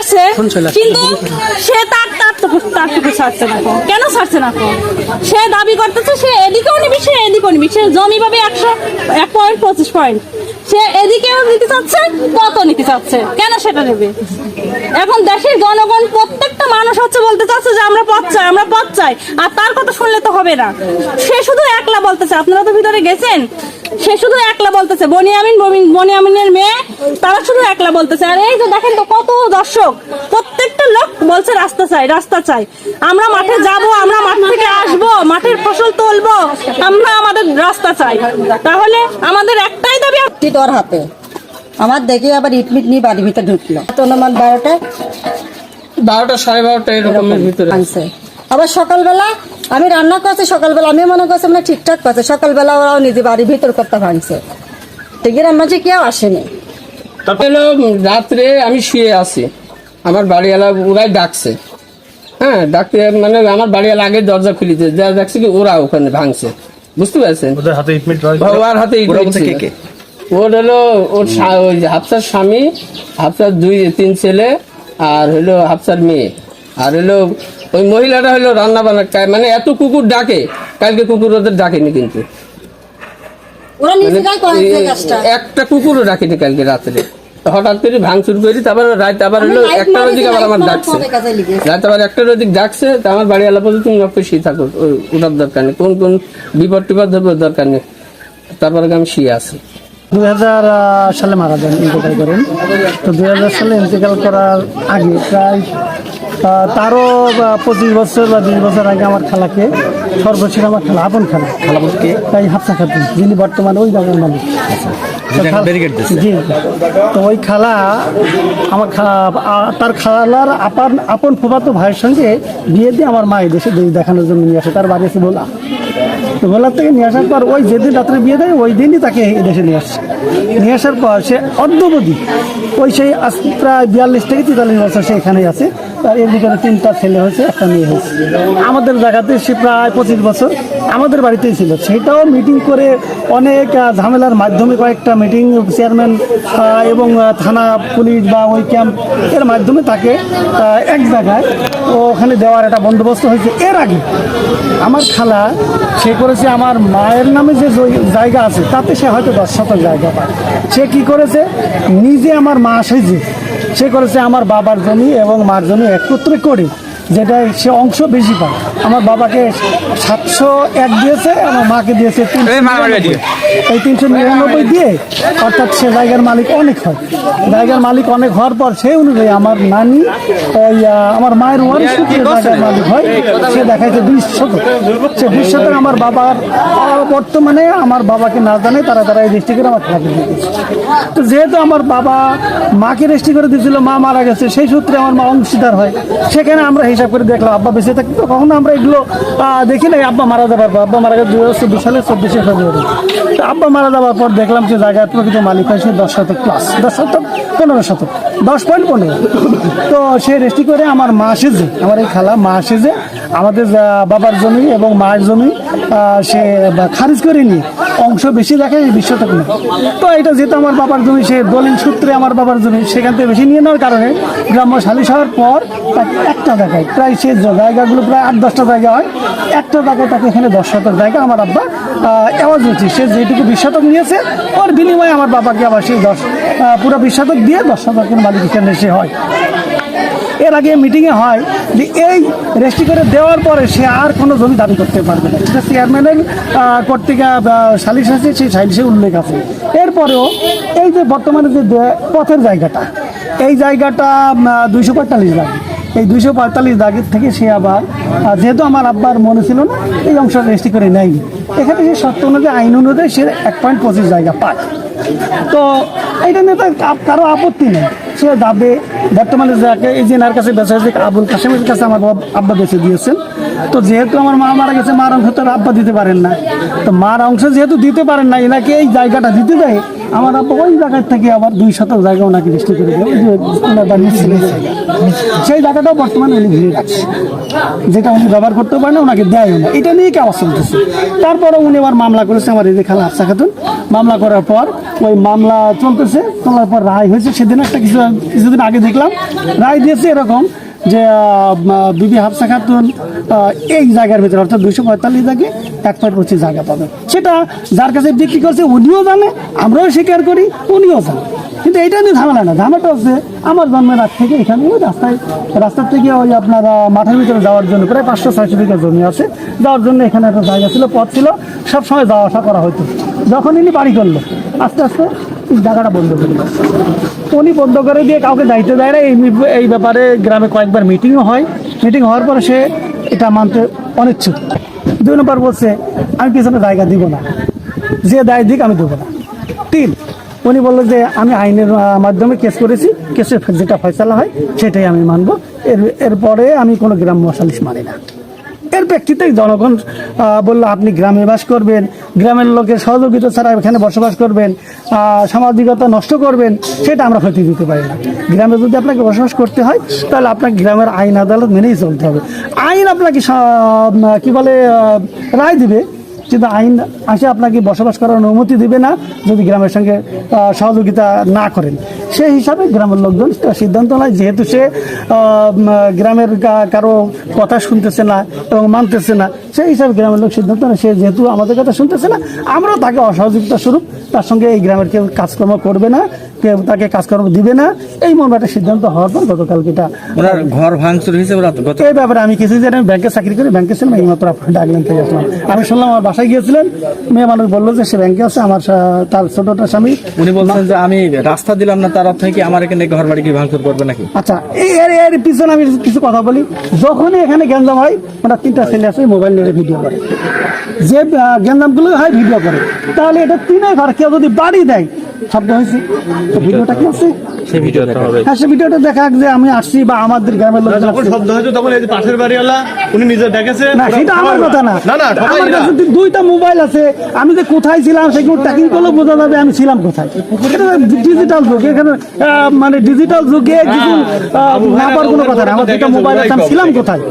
করছে, কিন্তু সে তারটুকু ছাড়ছে না। কেন ছাড়ছে না? সে দাবি করতেছে সে এদিকেও নিবি, সে এদিকেও নিবি, সে জমি পাবে 1 পয়েন্ট 25 পয়েন্ট, সে এদিকেও নিতে চাচ্ছে, কত নিতে চাচ্ছে, কেন সেটা নেবে? এখন দেশের জনগণ প্রত্যেকটা মানুষ হচ্ছে বলতে চাচ্ছে যে আমরা পথ চাই, আমরা পথ চাই, আর তার কথা শুনলে তো হবে না। সে শুধু একলা বলতেছে, আপনারা তো ভিতরে গেছেন, সে শুধু একলা বলতেছে, বনিয়ামিনের মেয়ে, তারা শুধু একলা বলতেছে। আর এই যে দেখেন তো কত দর্শক, প্রত্যেকটা লোক বলছে রাস্তা চাই, রাস্তা চাই, আমরা মাঠে যাব, আমরা মাঠ থেকে আসবো, মাঠের ফসল তুলবো, আমরা আমাদের রাস্তা চাই। তাহলে আমাদের একটাই দাবি, তোর হাতে আমার দেখে আবার ইটমিট নিয়ে বাড়ির ভিতরে ঢুকলো। তোর 12টা 12:30 এরকমের ভিতরে আনছে। আবার সকালবেলা আমি রান্না করছি, সকালবেলা আমি মনে করছি মানে ঠিকঠাক করছে, সকালবেলা ওরাও নিজে বাড়ির ভিতর করতে ভাঙছে, ঠিকই মাঝে কেউ আসেনি। তারপরে রাত্রে আমি শুয়ে আছি, আমার বাড়িওয়ালা ওরাই ডাকছে, হ্যাঁ ডাকতে মানে আমার বাড়িওয়ালা আগে দরজা খুলিতে যা দেখছে কি ওরা ওখানে ভাঙছে, বুঝতে পারছেন? ওদের হাতে ইটমিট ওর হাতে ইটমিট ছিল। ওর হলো ওই হাফসার স্বামী, হাফসার 2-3 ছেলে, আর হলো হাফসার মেয়ে, আর হলো ওই মহিলাটা হলো রান্না বান্না, মানে এত কুকুর ডাকে, কালকে কুকুর ওদের ডাকেনি, কিন্তু ওরা নিজেরাই করে এই কাজটা। একটা কুকুরও ডাকেনি কালকে রাত্রে। হঠাৎ করে ভাঙচুর করি, তারপর রাত আবার হলো 1টার দিকে আবার আমার ডাকছে, রাত আবার 1টার দিকে ডাকছে। তা আমার বাড়ি এলাকা পর্যন্ত তুমি অবশ্যই থাকো, ওটার দরকার নেই, কোন বিপদ টিপদ ধরবে দরকার নেই। তারপরে আমি শুয়ে আছি। 2000 সালে মারা যান, ইন্তেকাল করেন। তো 2000 সালে ইন্তেকাল করার আগে প্রায় তারও 25 বছর বা 20 বছর আগে আমার খালাকে, সর্বশেষ আমার খালা, আপন খালা বলতে তাই হাফসা খাতুন, যিনি বর্তমানে ওই জায়গার মালিক। জি, তো ওই খালা আমার তার খালার আপন ফুফাতো ভাইয়ের সঙ্গে বিয়ে দিয়ে আমার মা এই দেশে দেখানোর জন্য নিয়ে আসে। তার বাড়ি আছে বলা, তো ভোলার থেকে নিয়ে আসার পর ওই যেদিন রাত্রে বিয়ে দেয় ওই দিনই তাকে এদেশে নিয়ে আসছে। নিয়ে আসার পর সে অদ্যবধি ওই সেই প্রায় 42 থেকে 43 বছর সে এখানেই আছে। তার এর ভিতরে 3টা ছেলে হয়েছে, একটা মেয়ে হয়েছে। আমাদের জায়গাতে সে প্রায় 25 বছর আমাদের বাড়িতেই ছিল। সেটাও মিটিং করে অনেক ঝামেলার মাধ্যমে, কয়েকটা মিটিং চেয়ারম্যান এবং থানা পুলিশ বা ওই ক্যাম্প এর মাধ্যমে তাকে এক জায়গায় ওখানে দেওয়ার একটা বন্দোবস্ত হয়েছে। এর আগে আমার খালা সে করেছে আমার মায়ের নামে যে জায়গা আছে তাতে সে হয়তো 10 শতক জায়গা পায়। সে কি করেছে, নিজে আমার মা সেজে সে করেছে আমার বাবার জমি এবং মার জমি একত্রে করে, যেটা সে অংশ বেশি পায়। আমার বাবাকে 701 দিয়েছে, আমার মাকে দিয়েছে 399। এই 399 দিয়ে অর্থাৎ সে জায়গার মালিক অনেক হয়। জায়গার মালিক অনেক হওয়ার পর সেই অনুযায়ী আমার নানি ওই আমার মায়ের ওয়ারিশ সূত্রে জায়গার মালিক হয়। সে দেখাইছে 20 শতক। সে 20 শতক আমার বাবার বর্তমানে আমার বাবাকে না জানে তারা এই রেজিস্ট্রি করে আমার খালাকে দিয়েছে। তো যেহেতু আমার বাবা মাকে রেজিস্ট্রি করে দিয়েছিল, মা মারা গেছে, সেই সূত্রে আমার মা অংশীদার হয়। সেখানে আমরা হিসাব করে দেখলাম আব্বা বেঁচে থাকতো, কখনো আমরা এগুলো দেখি নাই। আব্বা মারা যাবার পর, আব্বা মারা গেছে 2024 সালে 24শে ফেব্রুয়ারি। তো আব্বা মারা যাওয়ার পর দেখলাম যে জায়গার প্রকৃত মালিক হয় সে 10 শতক প্লাস, 10 শতক 15 শতক, 10.15। তো সে রেজিস্ট্রি করে আমার মা সেজে, আমার এই খালা মা সেজে আমাদের বাবার জমি এবং মায়ের জমি সে খারিজ করে নিয়ে অংশ বেশি দেখে 20 শতক নেই। তো এটা যেহেতু আমার বাবার জমি, সে দলিল সূত্রে আমার বাবার জমি, সেখান থেকে বেশি নিয়ে নেওয়ার কারণে গ্রাম্য সালিশ হওয়ার পর তাকে একটা জায়গায়, প্রায় সে জায়গাগুলো প্রায় 8-10টা জায়গা হয়, একটা জায়গায় তাকে এখানে 10 শতক জায়গা আমার আব্বা আওয়াজ হচ্ছে। সে যেটুকু 20 শতক নিয়েছে ওর বিনিময়ে আমার বাবাকে আবার সেই পুরো 20 শতক দিয়ে 10 শতকের মালিক এখানে সে হয়। এর আগে মিটিংয়ে হয় যে এই রেজিস্ট্রি করে দেওয়ার পরে সে আর কোনো জমি দাবি করতে পারবে না। সেটা চেয়ারম্যানের কর্তৃক সালিশ আছে, সেই সালিশে উল্লেখ আছে। এরপরেও এই যে বর্তমানে যে পথের জায়গাটা, এই জায়গাটা 245 দাগ, এই 245 দাগের থেকে সে আবার যেহেতু আমার আব্বার মনে ছিল না এই অংশটা রেজিস্ট্রি করে নেয়নি, এখানে সে শর্ত অনুযায়ী আইন অনুযায়ী সে 1.25 জায়গা পায়। তো এইটা নিয়ে কারো আপত্তি নেই, সে দাবে। বর্তমানে যাকে এই যে এনার কাছে বেঁচে আছে আবুল কাসেমের কাছে আমার আব্বা বেঁচে দিয়েছেন। তো যেহেতু আমার মা মারা গেছে, মার অংশ তো আব্বা দিতে পারেন না, তো মার অংশ যেহেতু দিতে পারেন না, এনাকে এই জায়গাটা দিতে দেয়। আমার আব্বা ওই জায়গার থেকে আবার 2 শতক জায়গা ওনাকে রেজিস্ট্রি করে দেয়, ওই যে ওনার সেই জায়গাটাও বর্তমানে উনি ঘিরে রাখছে, যেটা উনি ব্যবহার করতে পারেন না, ওনাকে দেয় না। এটা নিয়ে কেমন চলতেছে। তারপরে উনি আবার মামলা করেছে আমার এই যে খালা হাফসা খাতুন। মামলা করার পর ওই মামলা চলতেছে, চলার পর রায় হয়েছে। সেদিন একটা কিছু কিছুদিন আগে দেখলাম রায় দিয়েছে এরকম যে বিবি হাফসা খাতুন এই জায়গার ভিতরে অর্থাৎ 245 জায়গায় 1.25 জায়গা পাবে। সেটা যার কাছে বিক্রি করছে উনিও জানে, আমরাও স্বীকার করি, উনিও জানে। কিন্তু এটা নিয়ে ঝামেলা না, ঝামেলাটা হচ্ছে আমার জন্মের আগ থেকে এখানে ওই রাস্তার থেকে ওই আপনার মাঠের ভিতরে যাওয়ার জন্য প্রায় 500-600 বিঘা জমি আছে, যাওয়ার জন্য এখানে একটা জায়গা ছিল, পথ ছিল, সবসময় যাওয়া আসা করা হতো। যখন ইনি বাড়ি করলো আস্তে আস্তে এই জায়গাটা বন্ধ করে দিল। উনি বন্ধ করে দিয়ে কাউকে দায়িত্ব দেয় না। এই ব্যাপারে গ্রামে কয়েকবার মিটিংও হয়, মিটিং হওয়ার পরে সে এটা মানতে অনিচ্ছুক। 2 নম্বর বলছে আমি পিছনে জায়গা দিব না, যে দায় দিক আমি দেবো না। 3, উনি বললো যে আমি আইনের মাধ্যমে কেস করেছি, কেসের যেটা ফয়সালা হয় সেটাই আমি মানবো, এরপরে আমি কোনো গ্রাম্য সালিশ মানি না। এর প্রেক্ষিতে জনগণ বললো আপনি গ্রামে বাস করবেন, গ্রামের লোকের সহযোগিতা ছাড়া এখানে বসবাস করবেন, সামাজিকতা নষ্ট করবেন, সেটা আমরা হতে দিতে পারি না। গ্রামে যদি আপনাকে বসবাস করতে হয় তাহলে আপনাকে গ্রামের আইন আদালত মেনেই চলতে হবে। আইন আপনাকে কি বলে রায় দিবে, কিন্তু আইন আসে আপনাকে বসবাস করার অনুমতি দিবে না যদি গ্রামের সঙ্গে সহযোগিতা না করেন। সেই হিসাবে গ্রামের লোকজন সিদ্ধান্ত নেয়, যেহেতু সে গ্রামের কারো কথা শুনতেছে না এবং মানতেছে না, সেই হিসাবে গ্রামের লোক সিদ্ধান্ত নেয় সে যেহেতু আমাদের কথা শুনতেছে না, আমরাও তাকে অসহযোগিতা স্বরূপ তার সঙ্গে এই গ্রামের কেউ কাজকর্ম করবে না, কেউ তাকে কাজকর্ম দিবে না, এই মর্মে একটা সিদ্ধান্ত হওয়ার পর গতকালকে এটা ঘর ভাঙচুর হয়েছে। এই ব্যাপারে আমি কিছু জানি, ব্যাংকে চাকরি করি, ব্যাংকে ছিলাম, এইমাত্র আপনার ডাকলেন থেকে আসলাম। আমি শুনলাম আমার বাসায় গিয়েছিলেন, মেয়ে মানুষ বললো যে সে ব্যাংকে আছে, আমার তার ছোটটা স্বামী। উনি বলছেন যে আমি রাস্তা দিলাম না, তার অর্থ কি আমার এখানে ঘর বাড়ি কি ভাঙচুর করবে নাকি? আচ্ছা, এর পিছনে আমি কিছু কথা বলি। যখনই এখানে গ্যাঞ্জাম হয়, ওরা 3টা ছেলে আছে মোবাইল নিয়ে ভিডিও করে, যে গ্যাঞ্জামগুলো হয় ভিডিও করে, তাহলে এটা 3 ঘর কেউ যদি বাড়ি দেয় শব্দ হয়েছে, তো ভিডিওটা কি আছে? সেই ভিডিওটা হবে। হ্যাঁ, সে ভিডিওটা দেখা যে আমি আসছি বা আমাদের গ্রামের লোক যখন শব্দ হয়েছে তখন এই যে পাশের বাড়িওয়ালা উনি নিজে দেখেছে। না, সেটা আমার কথা না। আমার কাছে 2টা মোবাইল আছে, আমি যে কোথায় ছিলাম সেগুলো ট্র্যাকিং করলে বোঝা যাবে আমি ছিলাম কোথায়। এটা ডিজিটাল যুগ, এখানে মানে ডিজিটাল যুগে কিছু না পাওয়ার কোনো কথা না। আমার 2টা মোবাইল আছে, আমি ছিলাম কোথায়,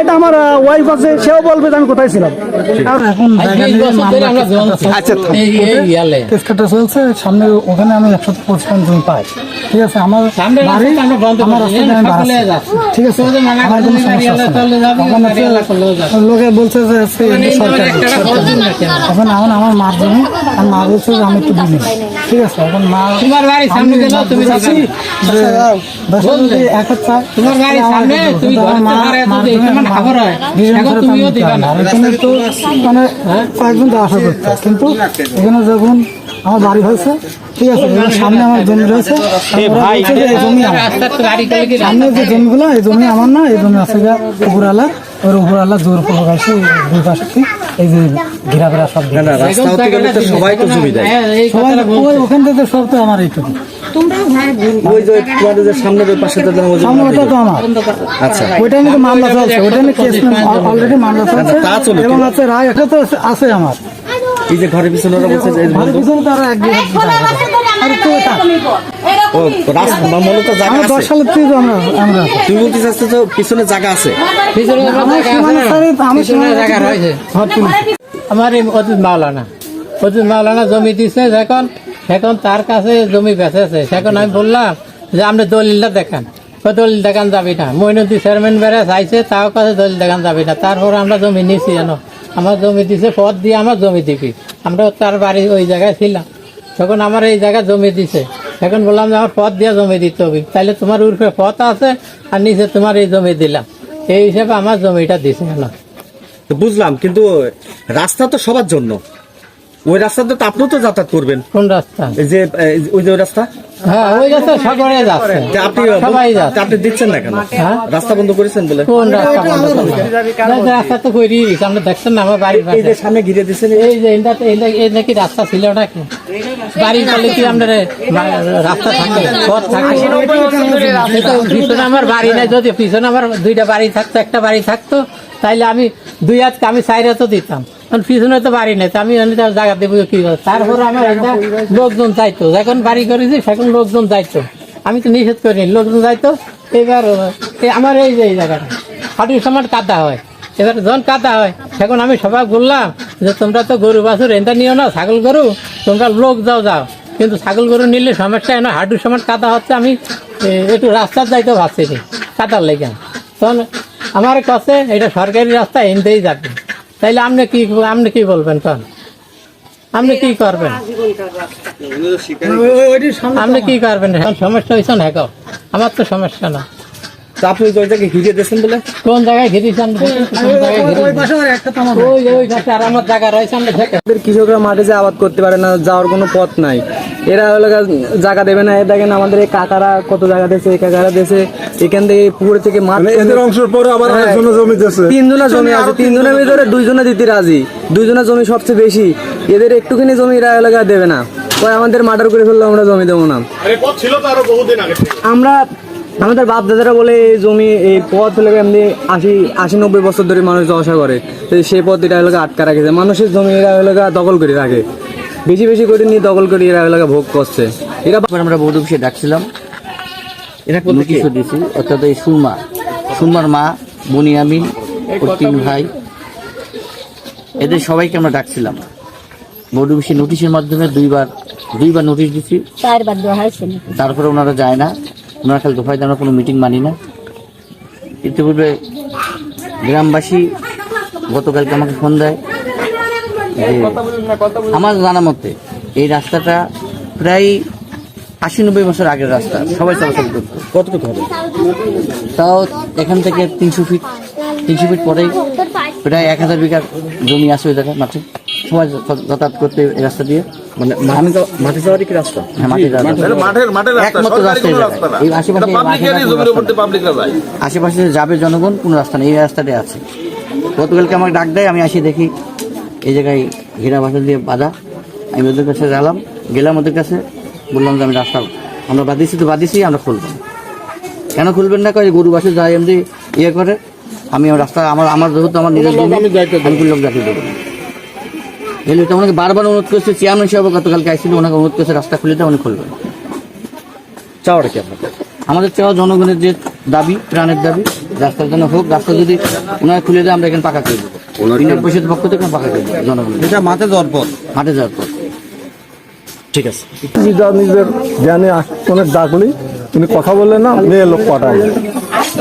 এটা আমার ওয়াইফ আছে, সেও বলবে যে আমি কোথায় ছিলাম। আচ্ছা, কেসটা চলছে সামনে, ওখানে আমি 125 জমি পাই, ঠিক আছে, আমার বাড়ি আমার রাস্তায় আমি বাড়াচ্ছি, ঠিক আছে, আমার কোনো সমস্যা আছে না। লোকে বলছে যে সরকার, এখন আমার মার জমি, আর মা বলছে যে আমি একটু দিবি, ঠিক আছে। এখন মা তোমার বাড়ির সামনে গেল, তুমি চাচ্ছি যদি 1 চায় তোমার বাড়ির সামনে তুমি খবর হয় এখন তুমিও দিবা না। এখানে তো মানে কয়েকজন তো আশা করতে, কিন্তু এখানে যখন আমার বাড়ি হয়েছে, ঠিক আছে, সামনে আমার জমি রয়েছে, এই জমি সামনে যে জমিগুলো, এই জমি আমার না, এই জমি আছে উপরালা, ওর উপরালা জোর করে গাইছে 2 পাশে, এই যে ঘেরাফেরা সব রাস্তা হতে গেলে তো সবাই তো জমি দেয়, সবাই ওখান থেকে সব তো আমার এইটুকু। ওই যে তোমাদের যে সামনের ওই পাশে তো সামনে ওটা তো আমার। আচ্ছা, ওইটা নিয়ে তো মামলা চলছে, ওইটা নিয়ে কেস অলরেডি মামলা চলছে এবং আছে রায়, একটা তো আছে আমার। এই যে ঘরের পিছনে ওরা বলছে যে ঘরের পিছনে তো আরো 1 বিঘা আর তো এটা ও রাস্তা মূলত জায়গা আমার 10 আছে। সালের থেকে আমরা তুমি বলতে চাচ্ছ তো পিছনে জায়গা আছে? আমার এই অজিত মাওলানা জমি দিছে, এখন তার কাছে জমি বেঁচেছে। এখন আমি বললাম যে আপনি দলিলটা দেখান, দলিল দেখান যাবি না। মইনুদ্দিন চেয়ারম্যান বেড়ে চাইছে, তাও কাছে দলিল দেখান যাবি না। তারপর আমরা জমি নিয়েছি, জানো, আমার জমি দিছে, পথ দিয়ে আমার জমি দিবি। আমরা তার বাড়ি ওই জায়গায় ছিলাম, তখন আমার এই জায়গায় জমি দিছে। এখন বললাম যে আমার পথ দিয়ে জমি দিতে হবে, তাহলে তোমার উর্ফে পথ আছে আর নিচে তোমার এই জমি দিলাম, এই হিসাবে আমার জমিটা দিছে। না তো বুঝলাম, কিন্তু রাস্তা তো সবার জন্য, ওই রাস্তাতে তো আপনিও তো যাতায়াত করবেন। কোন রাস্তা? এই যে ওই যে ওই রাস্তা, হ্যাঁ, ওই রাস্তা সকলে যাচ্ছে, যে আপনি সবাই যাচ্ছে। আপনি দিচ্ছেন না কেন? হ্যাঁ? রাস্তা বন্ধ করেছেন বলে? কোন রাস্তা বন্ধ করলাম? রাস্তা তো করি, আপনি দেখছেন না আমার বাড়ির এই যে পাশে। সামনে ঘিরে দিচ্ছেন, এই যে এই নাকি রাস্তা ছিল নাকি? বাড়ির পালে কি আমরা রাস্তা থাকে, পথ থাকে? পিছনে আমার বাড়ি নাই, যদি পিছনে আমার 2টা বাড়ি থাকতো, একটা বাড়ি থাকতো, তাইলে আমি 2 হাত আমি 4 হাতও দিতাম। পিছনে তো বাড়ি নেই, আমি জায়গা দেবো কি? তারপরে আমার এটা লোকজন চাইতো, যখন বাড়ি করেছি সেখন লোকজন যাইতো, আমি তো নিষেধ করিনি, লোকজন যাইতো। এবার আমার এই যে এই জায়গাটা হাঁটুর সমান কাদা হয়, এবার যখন কাদা হয় সেখন আমি সবাই বললাম যে তোমরা তো গরু বাছুর এটা নিও না, ছাগল গরু, তোমরা লোক যাও। কিন্তু ছাগল গরু নিলে সমস্যা হয় না, হাঁটুর সমান কাদা হচ্ছে, আমি একটু রাস্তার যাইতে পারছি না কাদার লেগে। তখন আমার কাছে এটা সরকারি রাস্তা, এনতেই যাবে, তাইলে আপনি কি বলবেন? তখন আপনি কি করবেন? আপনি কি করবেন? সমস্যা হয়েছে না? হ্যাঁ, আমার তো সমস্যা না। তা আপনি ওই জায়গায় ঘিরে দিয়েছেন বলে? কোন জায়গায় ঘিরেছেন? আর আমার জায়গা রয়েছে, আমরা কৃষকরা মাঠে যে আবাদ করতে পারে না, যাওয়ার কোনো পথ নাই, এরা হলো জায়গা দেবে না। দেখেন আমাদের এই কাকারা কত জায়গা দিয়েছে, এই কাকারা দিয়েছে, এখান থেকে পুকুর থেকে মাঠ, এদের অংশের পরে আবার আরেকজনের জমি দিয়েছে। 3 জনের জমি আছে, 3 জনের ভিতরে 2 জনে দিতে রাজি, 2 জনের জমি সবচেয়ে বেশি, এদের একটুখানি জমি এরা এলাকা দেবে না, ওই আমাদের মার্ডার করে ফেললো, আমরা জমি দেবো না। আমরা আমাদের বাপ দাদারা বলে এই জমি, এই পথ হলে এমনি 80-90 বছর ধরে মানুষ যাওয়া করে, তো সেই পথ এটা এলাকা আটকা রাখেছে, মানুষের জমি এরা এলাকা দখল করে রাখে, বেশি বেশি করে নিয়ে দখল করে এরা এলাকা ভোগ করছে। এরা আমরা বৌদ্ধ অফিসে ডাকছিলাম, এরা কিছু দিছি, অর্থাৎ এই সুরমার মা, বুনিয়ামিন, ওর 3 ভাই, এদের সবাইকে আমরা ডাকছিলাম। বৌদ্ধ অফিসে নোটিশের মাধ্যমে দুইবার নোটিশ দিচ্ছি, 4বার দেওয়া হয়েছে। তারপরে ওনারা যায় না, ওনারা খালি দফায় আমরা কোনো মিটিং মানি না। ইতিপূর্বে গ্রামবাসী গতকালকে আমাকে ফোন দেয় যে আমার জানা মতে এই রাস্তাটা প্রায় 80-90 বছর আগের রাস্তা, সবাই চলাচল করতো। কতটুকু হবে? তাও এখান থেকে 300 ফিট পরেই প্রায় 1000 বিঘা জমি আছে ওই জায়গায় মাঠে, সবাই যাতায়াত করতে এই রাস্তা দিয়ে। মানে মাঠে যাওয়ারই কি রাস্তা? হ্যাঁ, মাঠে একমাত্র রাস্তা এই জায়গায়। এই আশেপাশে যাবে জনগণ, কোনো রাস্তা নেই, এই রাস্তাটাই আছে। গতকালকে আমাকে ডাক দেয়, আমি আসি দেখি এই জায়গায় ঘেরা বাসা দিয়ে বাঁধা। আমি ওদের কাছে গেলাম ওদের কাছে, বললাম যে আমি রাস্তা আমরা বাঁধিয়েছি, আমরা খুলব না। কেন খুলবেন না? গরু বাসে যাই এমনি ইয়ে করে, আমি রাস্তা আমার যেহেতু আমার নিজের জমি, আমি খুললাম জাতি দেবো না। এলে তো ওনাকে বারবার অনুরোধ করছে, চেয়ারম্যান সাহেব গতকালকে আসছিল, ওনাকে অনুরোধ করছে রাস্তা খুলে দেয়, উনি খুলবেন। চাওয়াটা কি আপনাদের? আমাদের চাওয়া জনগণের যে দাবি, প্রাণের দাবি, রাস্তার জন্য হোক, রাস্তা যদি ওনারা খুলে দেয় আমরা এখানে পাকা করে দেবো, ইউনিয়ন পরিষদের পক্ষ থেকে পাকা করে দেবো জনগণ। এটা মাঠে যাওয়ার পর? মাঠে যাওয়ার পর। ঠিক আছে। নিজের জ্ঞানে অনেক ডাকলি উনি কথা বললেন না, মেয়ে লোক পাঠায়,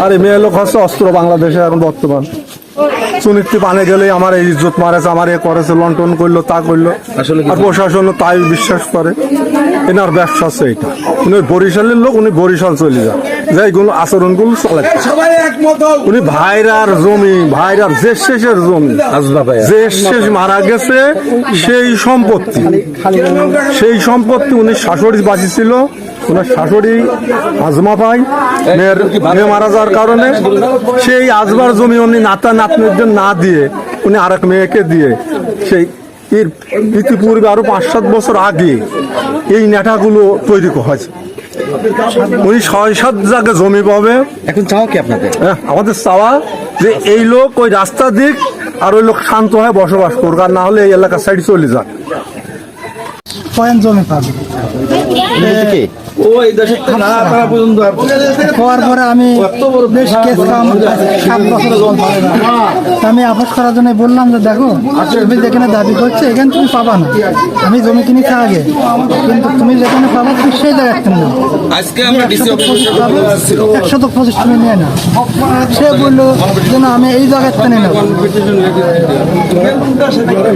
আর এই মেয়ে লোক হচ্ছে অস্ত্র বাংলাদেশে এখন বর্তমান। সুনীতি পানে গেলে আমার এই ইজ্জত মারেছে, আমার এ করেছে, লন্ঠন করলো, তা করলো, আর প্রশাসন তাই বিশ্বাস করে। এনার ব্যবসা হচ্ছে এইটা। উনি বরিশালের লোক, উনি বরিশাল চলে যান, যেগুলো আচরণগুলো চলে। উনি ভাইরার জমি, ভাইরার যে শেষের জমি, যে শেষ মারা গেছে সেই সম্পত্তি উনি শাশুড়ি বাঁচিয়েছিল, ওনার শাশুড়ি আজমা পাই, মেয়ে মারা যাওয়ার কারণে সেই আজমার জমি উনি নাতনিদের না দিয়ে উনি আরেক মেয়েকে দিয়ে, সেই ইতিপূর্বে আরো 5-7 বছর আগে এই নেটাগুলো তৈরি হয়েছে। উনি 6-7 জায়গায় জমি পাবে। এখন চাও কি আপনাদের? আমাদের চাওয়া যে এই লোক ওই রাস্তা দিক, আর ওই লোক শান্ত হয়ে বসবাস করুক, আর না হলে এই এলাকা সাইড চলে যাক। জমি পাবে হওয়ার পরে আমি বেশ কেসলাম, 7 বছর জল পাবে না। আমি আপোষ করার জন্য বললাম যে দেখো, তুমি যেখানে দাবি করছো এখানে তুমি পাবা না, আমি জমি কিনেছি আগে, কিন্তু তুমি যেখানে পাবা তুমি সেই জায়গায় না, 125 তুমি নিয়ে না। সে বললো যে না, আমি এই জায়গায় নিয়ে নেব।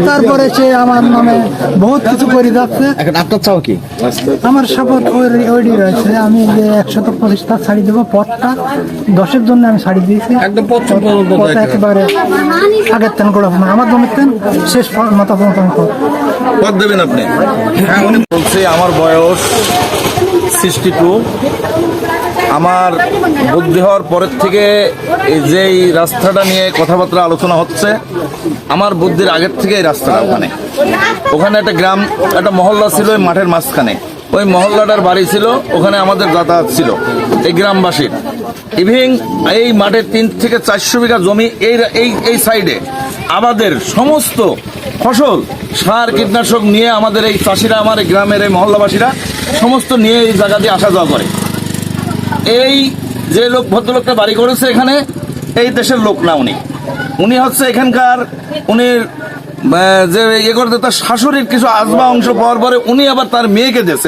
তারপরে সে আমার নামে বহুত কিছু করে যাচ্ছে। এখন আপনার চাও কি? আমার শপথ ওইটি রয়েছে, আমি যে 125টা শাড়ি দেবো, পথটা 10-এর জন্য আমি শাড়ি দিয়েছি, একদম পথ একেবারে আগের তেন করে আমার জমির তেন শেষ মাথা পথ দেবেন আপনি। হ্যাঁ, উনি বলছে আমার বয়স 62, আমার বুদ্ধি হওয়ার পরের থেকে এই যে এই রাস্তাটা নিয়ে কথাবার্তা আলোচনা হচ্ছে, আমার বুদ্ধির আগের থেকে এই রাস্তাটা ওখানে একটা গ্রাম, একটা মহল্লা ছিল ওই মাঠের মাঝখানে, ওই মহল্লাটার বাড়ি ছিল, ওখানে আমাদের যাতায়াত ছিল এই গ্রামবাসীর। ইভিন এই মাঠের 3 থেকে 400 বিঘা জমি এই সাইডে আমাদের সমস্ত ফসল, সার, কীটনাশক নিয়ে আমাদের এই চাষিরা, আমার এই গ্রামের এই মহল্লাবাসীরা সমস্ত নিয়ে এই জায়গা দিয়ে আসা যাওয়া করে। এই যে ভদ্রলোকটা বাড়ি করেছে এখানে, এই দেশের লোক না, উনি হচ্ছে এখানকার, উনি যে ইয়ে করতে তার শাশুড়ির কিছু আজবা অংশ পাওয়ার পরে উনি আবার তার মেয়েকে দিয়েছে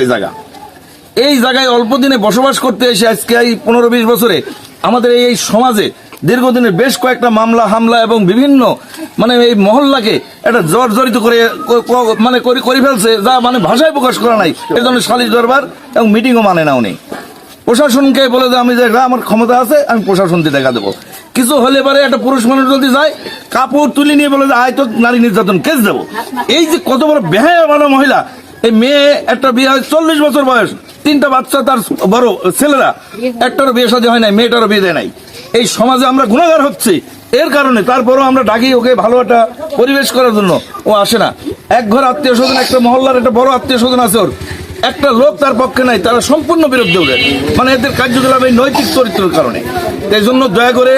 এই জায়গায় অল্প দিনে বসবাস করতে এসে আজকে এই 15-20 বছরে আমাদের এই সমাজে দীর্ঘদিনের বেশ কয়েকটা মামলা হামলা এবং বিভিন্ন মানে এই মহল্লাকে একটা জর্জরিত করে মানে করে ফেলছে, যা মানে ভাষায় প্রকাশ করা নাই। এই জন্য সালিশ দরবার এবং মিটিংও মানে না উনি। প্রশাসনকে বলে যে আমি যে আমার ক্ষমতা আছে আমি প্রশাসনকে দেখা দেবো। কিছু হলে পরে একটা পুরুষ মানুষ যদি যায় কাপড় তুলে নিয়ে বলে যে আয় তো নারী নির্যাতন কেস দেবো। এই যে কত বড় বেহায়া মানা মহিলা, এই মেয়ে একটা বিয়ে হয় 40 বছর বয়স, 3টা বাচ্চা তার বড় ছেলেরা, একটারও বিয়ে শাদী হয় নাই, মেয়েটারও বিয়ে দেয় নাই। এই সমাজে আমরা গুণাগার হচ্ছি এর কারণে। তারপরও আমরা ডাকি ওকে ভালো একটা পরিবেশ করার জন্য, ও আসে না। এক ঘর আত্মীয় স্বজন, একটা মহল্লার একটা বড় আত্মীয় স্বজন আছে, ওর একটা লোক তার পক্ষে নাই, তারা সম্পূর্ণ বিরুদ্ধে ওদের মানে এদের কার্যকলাপ এই নৈতিক চরিত্রের কারণে। এই জন্য দয়া করে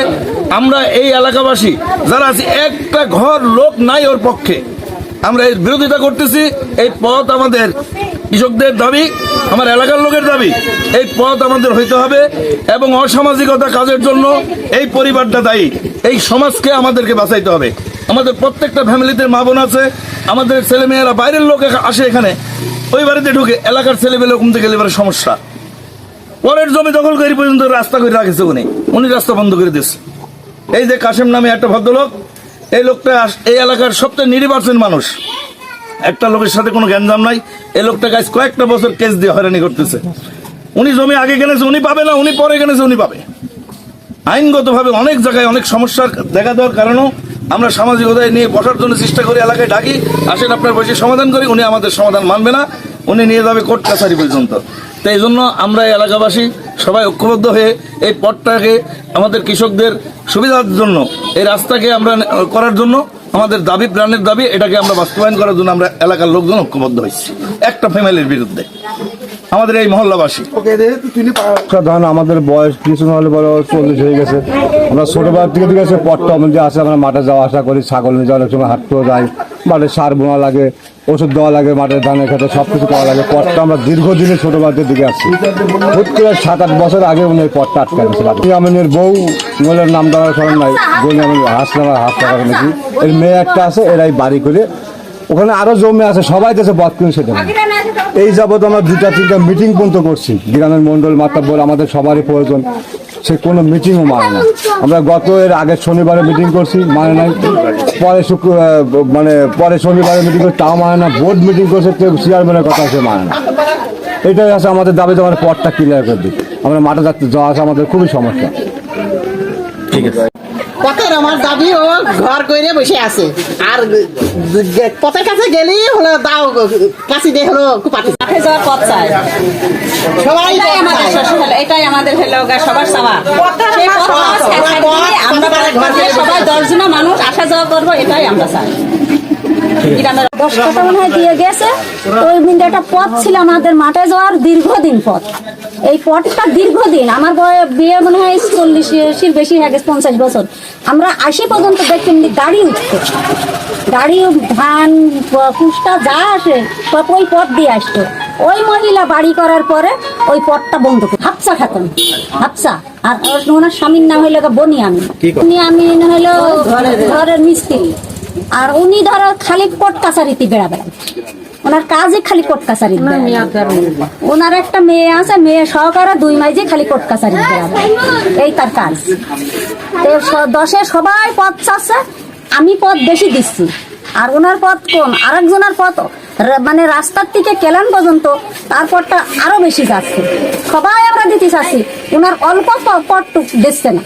আমরা এই এলাকাবাসী যারা আছি, একটা ঘর লোক নাই ওর পক্ষে, আমরা এর বিরোধিতা করতেছি। এই পথ আমাদের কৃষকদের দাবি, আমার এলাকার লোকের দাবি, এই পথ আমাদের হইতে হবে। এবং অসামাজিকতা কাজের জন্য এই পরিবারটা দায়ী, এই সমাজকে আমাদেরকে বাঁচাইতে হবে। আমাদের প্রত্যেকটা ফ্যামিলিতে মা বোন আছে, আমাদের ছেলেমেয়েরা বাইরের লোক আসে এখানে, ওই বাড়িতে ঢুকে এলাকার ছেলেমেয়ে কমতে গেলে এবারে সমস্যা। পরের জমি দখল করে পর্যন্ত রাস্তা করে রাখেছে উনি রাস্তা বন্ধ করে দিচ্ছে। এই যে কাশেম নামে একটা ভদ্রলোক, এই লোকটা এই এলাকার সবচেয়ে নির্বাচন মানুষ, একটা লোকের সাথে কোনো গ্যাঞ্জাম নাই। এই লোকটা কাজ কয়েকটা বছর কেস দিয়ে হয়রানি করতেছে। উনি জমি আগে কিনেছে উনি পাবে না, উনি পরে কিনেছে উনি পাবে। আইনগতভাবে অনেক জায়গায় অনেক সমস্যার দেখা দেওয়ার কারণেও আমরা সামাজিকতায় নিয়ে বসার জন্য চেষ্টা করি, এলাকায় ডাকি, আসেন আপনার বসে সমাধান করি। উনি আমাদের সমাধান মানবে না, উনি নিয়ে যাবে কোর্ট কাছারি পর্যন্ত। তো এই জন্য আমরা এলাকাবাসী সবাই ঐক্যবদ্ধ হয়ে এই পথটাকে আমাদের কৃষকদের সুবিধার জন্য, এই রাস্তাকে আমরা করার জন্য আমাদের দাবি, প্রাণের দাবি, এটাকে আমরা বাস্তবায়ন করার জন্য আমরা এলাকার লোকজন ঐক্যবদ্ধ হয়েছি একটা ফ্যামিলির বিরুদ্ধে, আমাদের এই মহল্লাবাসী। ধরেন আমাদের বয়স কিছু না হলে বড় 40 হয়ে গেছে। আমরা ছোটবেলা থেকে ঠিক আছে পথটা আমাদের আছে, আমরা মাঠে যাওয়া আসা করি, ছাগল নিয়ে যাওয়ার সময় হাঁটতেও যাই, মাঠে সার বোনা লাগে, ওষুধ দেওয়া লাগে, মাঠের ধানের খেতে সব কিছু করা লাগে। পথটা আমরা দীর্ঘদিনে ছোটবেলার দিকে আসছি। হুট করে 7-8 বছর আগে উনি এই পথটা আটকে গেছিল। আমিনের বউ মহিলার নাম দেওয়ার স্মরণ নাই, বলে আমি হাঁস টাকা নাকি এর মেয়ে একটা আছে, এরাই বাড়ি করে ওখানে আরো জমি আছে, সবাই দেশে বধ করে সেটা। এই যাবৎ আমরা 2-3টা মিটিং পর্যন্ত করছি, গ্রামের মন্ডল মাতাব্বর আমাদের সবারই প্রয়োজন, সে কোনো মিটিংও মানে না। আমরা এর আগের শনিবারে মিটিং করছি, মানে নাই। পরে শনিবারে মিটিং করছি, তাও মানে না। বোর্ড মিটিং করছে, চেয়ারম্যানের কথা সে মানে না। এটাই আছে আমাদের দাবি, তোমার পথটা ক্লিয়ার করে দিই। আমরা মাঠে যাওয়া আসা আমাদের খুবই সমস্যা। ঠিক আছে, পথের আমার দাবি ও ঘর করে বসে আছে, আর পথের কাছে গেলেই হলো দাও কাছে দিয়ে হলো কুপাতি মাঠে যাওয়ার পথ চাই সবাই। এটাই আমাদের হলো সবার চাওয়া। আমরা সবাই 10 জন মানুষ আসা যাওয়া করবো, এটাই আমরা চাই। 10 কাঠা মনে হয় দিয়ে গেছে। ওই একটা পথ ছিল আমাদের মাঠে যাওয়ার, দীর্ঘদিন পথ। এই পথটা দীর্ঘদিন, আমার বিয়ে মনে হয় 40-এর বেশি হয়ে গেছে, 50 বছর। আমরা 80 পর্যন্ত দেখতাম গাড়ি উঠতো, গাড়ি ধান কুষ্টা যা আসে সব ওই পথ দিয়ে আসতো। ওই মহিলা বাড়ি করার পরে ওই পথটা বন্ধ করে হাফসা খাতেন, হাফসা। আর ওনার স্বামীর নাম হইলো বনিয়ামিন। বনিয়ামিন হইলো ঘরের মিস্ত্রি। আর উনি ধরো খালি কোর্ট কাছারিতে বেড়াবেন, ওনার কাজে খালি কোর্ট কাছারি। ওনার একটা মেয়ে আছে, মেয়ে সহকারে 2 মাইজে খালি কোর্ট কাছারি বেড়াবে, এই তার কাজ। 10-এ সবাই পথ চাচ্ছে, আমি পথ বেশি দিচ্ছি। আর ওনার পথ কম, আরেকজনের পথ মানে রাস্তার থেকে কেলান পর্যন্ত, তারপরটা আরো বেশি যাচ্ছে। সবাই আমরা দিতে চাচ্ছি, ওনার অল্প পথটুক দিচ্ছে না।